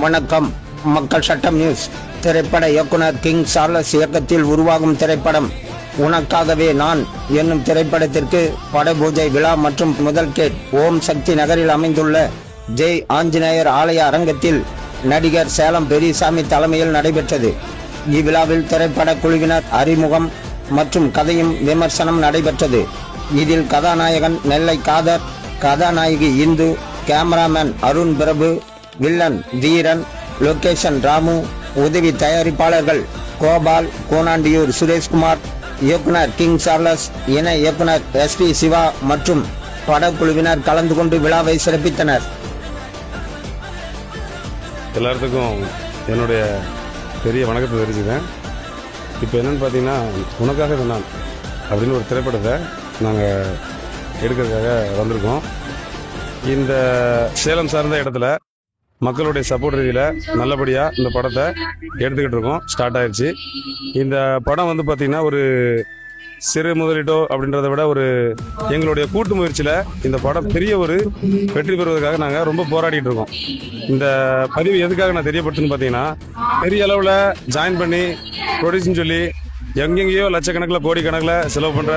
வணக்கம். மக்கள் சட்டம் நியூஸ். திரைப்பட இயக்குனர் கிங் சார்லஸ் இயக்கத்தில் உருவாகும் திரைப்படம் உனக்காகவே நான் என்னும் திரைப்படத்திற்கு படபூஜை விழா மற்றும் முதல் கேட் ஓம் சக்தி நகரில் அமைந்துள்ள ஜெய் ஆஞ்சநேயர் ஆலய அரங்கத்தில் நடிகர் சேலம் பெரியசாமி தலைமையில் நடைபெற்றது. இவ்விழாவில் திரைப்பட குழுவினர் அறிமுகம் மற்றும் கதையும் விமர்சனம் நடைபெற்றது. இதில் கதாநாயகன் நெல்லை காதர், கதாநாயகி இந்து, கேமராமேன் அருண் பிரபு, வில்லன் வீரன், லொகேஷன் ராமு, உதவி தயாரிப்பாளர்கள் கோபால், கோனாண்டியூர் சுரேஷ்குமார், இயக்குனர் கிங் சார்லஸ், இணை இயக்குனர் SP சிவா மற்றும் படக்குழுவினர் கலந்து கொண்டு விழாவை சிறப்பித்தனர். எல்லாத்துக்கும் என்னுடைய பெரிய வணக்கத்தை தெரிஞ்சுக்கிறேன். இப்போ என்னென்னு பார்த்தீங்கன்னா, உனக்காக நான் அப்படின்னு ஒரு திரைப்படத்தை நாங்கள் எடுக்கிறதுக்காக வந்திருக்கோம். இந்த சேலம் சார்ந்த இடத்துல மக்களுடைய சப்போர்ட் ரீதியில் நல்லபடியாக இந்த படத்தை எடுத்துக்கிட்டு இருக்கோம். ஸ்டார்ட் ஆயிடுச்சு. இந்த படம் வந்து பார்த்திங்கன்னா ஒரு சிறு முதலீட்டோ அப்படின்றத விட ஒரு எங்களுடைய கூட்டு முயற்சியில் இந்த படம் பெரிய ஒரு வெற்றி பெறுவதற்காக நாங்கள் ரொம்ப போராடிட்டு இருக்கோம். இந்த பதிவு எதுக்காக நான் தெரியப்படுத்துன்னு பார்த்தீங்கன்னா, பெரிய அளவில் ஜாயின் பண்ணி ப்ரொடியூஸ்ன்னு சொல்லி எங்கெங்கேயோ லட்சக்கணக்கில் கோடிக்கணக்கில் செலவு பண்ணுற